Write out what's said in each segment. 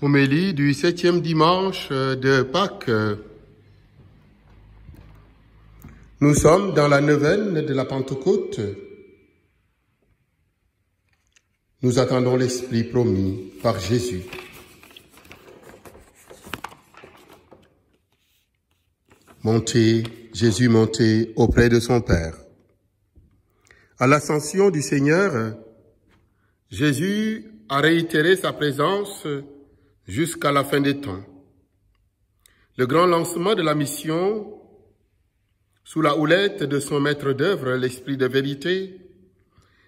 Homélie du 7e dimanche de Pâques. Nous sommes dans la neuvaine de la Pentecôte. Nous attendons l'Esprit promis par Jésus. Montez, Jésus montait auprès de son Père. À l'ascension du Seigneur, Jésus a réitéré sa présence jusqu'à la fin des temps. Le grand lancement de la mission, sous la houlette de son maître d'œuvre, l'Esprit de vérité,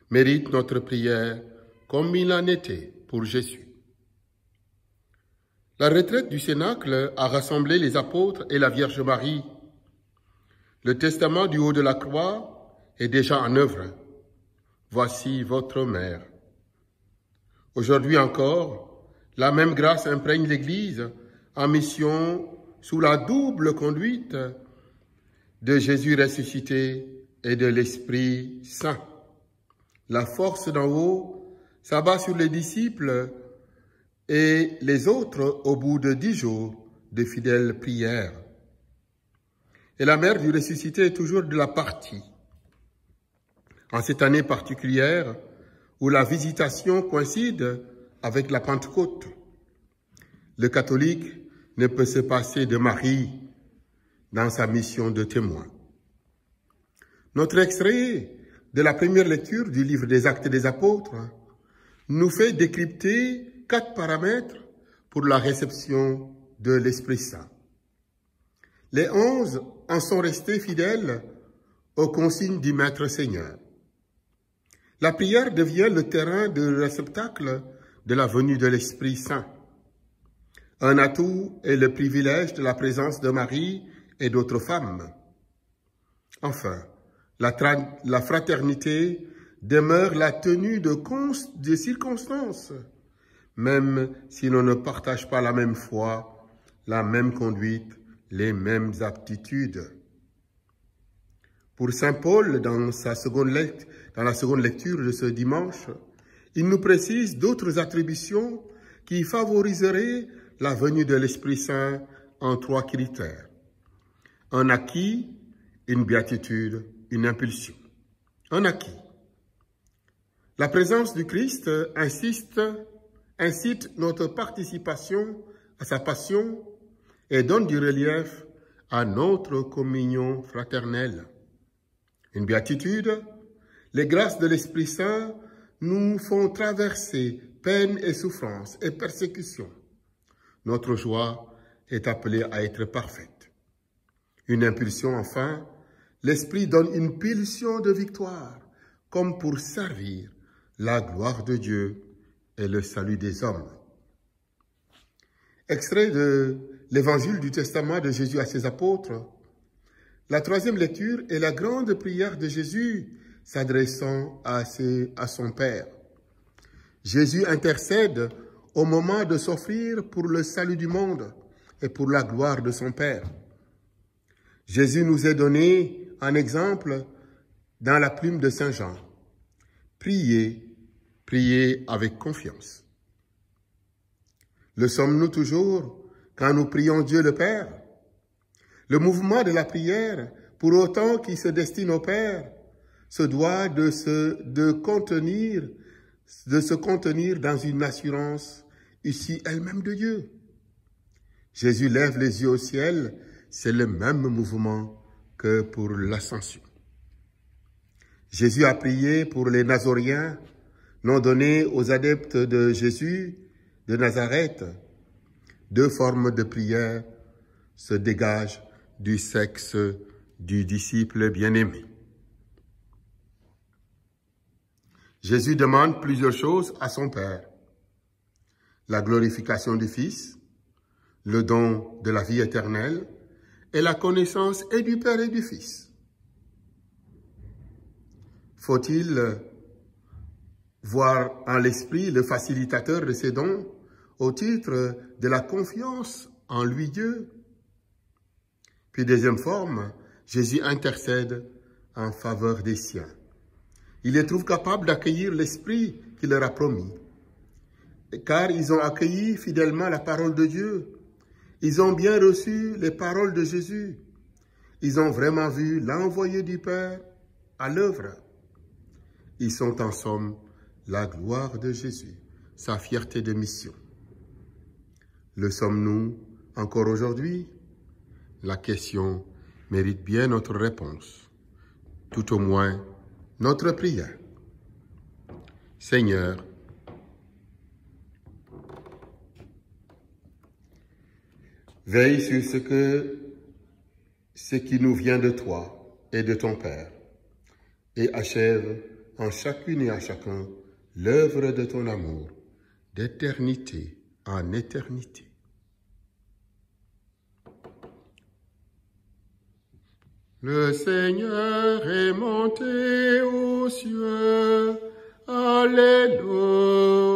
mérite notre prière comme il en était pour Jésus. La retraite du Cénacle a rassemblé les apôtres et la Vierge Marie. Le testament du haut de la croix est déjà en œuvre. Voici votre mère. Aujourd'hui encore, la même grâce imprègne l'Église en mission sous la double conduite de Jésus ressuscité et de l'Esprit Saint. La force d'en haut s'abat sur les disciples et les autres au bout de 10 jours de fidèles prières. Et la mère du ressuscité est toujours de la partie. En cette année particulière où la visitation coïncide avec la Pentecôte, le catholique ne peut se passer de Marie dans sa mission de témoin. Notre extrait de la première lecture du livre des Actes des Apôtres nous fait décrypter 4 paramètres pour la réception de l'Esprit Saint. Les 11 en sont restés fidèles aux consignes du Maître Seigneur. La prière devient le terrain de réceptacle de la venue de l'Esprit Saint. Un atout est le privilège de la présence de Marie et d'autres femmes. Enfin, la fraternité demeure la tenue de circonstances, même si l'on ne partage pas la même foi, la même conduite, les mêmes aptitudes. Pour saint Paul, dans la seconde lecture de ce dimanche, il nous précise d'autres attributions qui favoriseraient la venue de l'Esprit Saint en 3 critères. Un acquis, une béatitude, une impulsion. Un acquis. La présence du Christ incite notre participation à sa passion et donne du relief à notre communion fraternelle. Une béatitude, les grâces de l'Esprit Saint nous font traverser peine et souffrance et persécution. Notre joie est appelée à être parfaite. Une impulsion enfin, l'Esprit donne une pulsion de victoire, comme pour servir la gloire de Dieu et le salut des hommes. Extrait de l'Évangile du Testament de Jésus à ses apôtres, la 3e lecture est la grande prière de Jésus s'adressant à son Père. Jésus intercède au moment de s'offrir pour le salut du monde et pour la gloire de son Père. Jésus nous est donné un exemple dans la plume de Saint Jean. Priez, priez avec confiance. Le sommes-nous toujours quand nous prions Dieu le Père? Le mouvement de la prière, pour autant qu'il se destine au Père, se doit de se contenir dans une assurance issue elle-même de Dieu. Jésus lève les yeux au ciel, c'est le même mouvement que pour l'ascension. Jésus a prié pour les Nazoréens, nom donné aux adeptes de Jésus de Nazareth. 2 formes de prière se dégagent du sexe du disciple bien-aimé. Jésus demande plusieurs choses à son Père. La glorification du Fils, le don de la vie éternelle et la connaissance et du Père et du Fils. Faut-il voir en l'Esprit le facilitateur de ces dons au titre de la confiance en lui Dieu? Puis deuxième forme, Jésus intercède en faveur des siens. Il les trouve capables d'accueillir l'Esprit qu'il leur a promis. car ils ont accueilli fidèlement la parole de Dieu. Ils ont bien reçu les paroles de Jésus. Ils ont vraiment vu l'envoyé du Père à l'œuvre. Ils sont en somme la gloire de Jésus, sa fierté de mission. Le sommes-nous encore aujourd'hui? La question mérite bien notre réponse, tout au moins notre prière. Seigneur, veille sur ce qui nous vient de toi et de ton Père, et achève en chacune et à chacun l'œuvre de ton amour, d'éternité en éternité. Le Seigneur est monté aux cieux, Alléluia.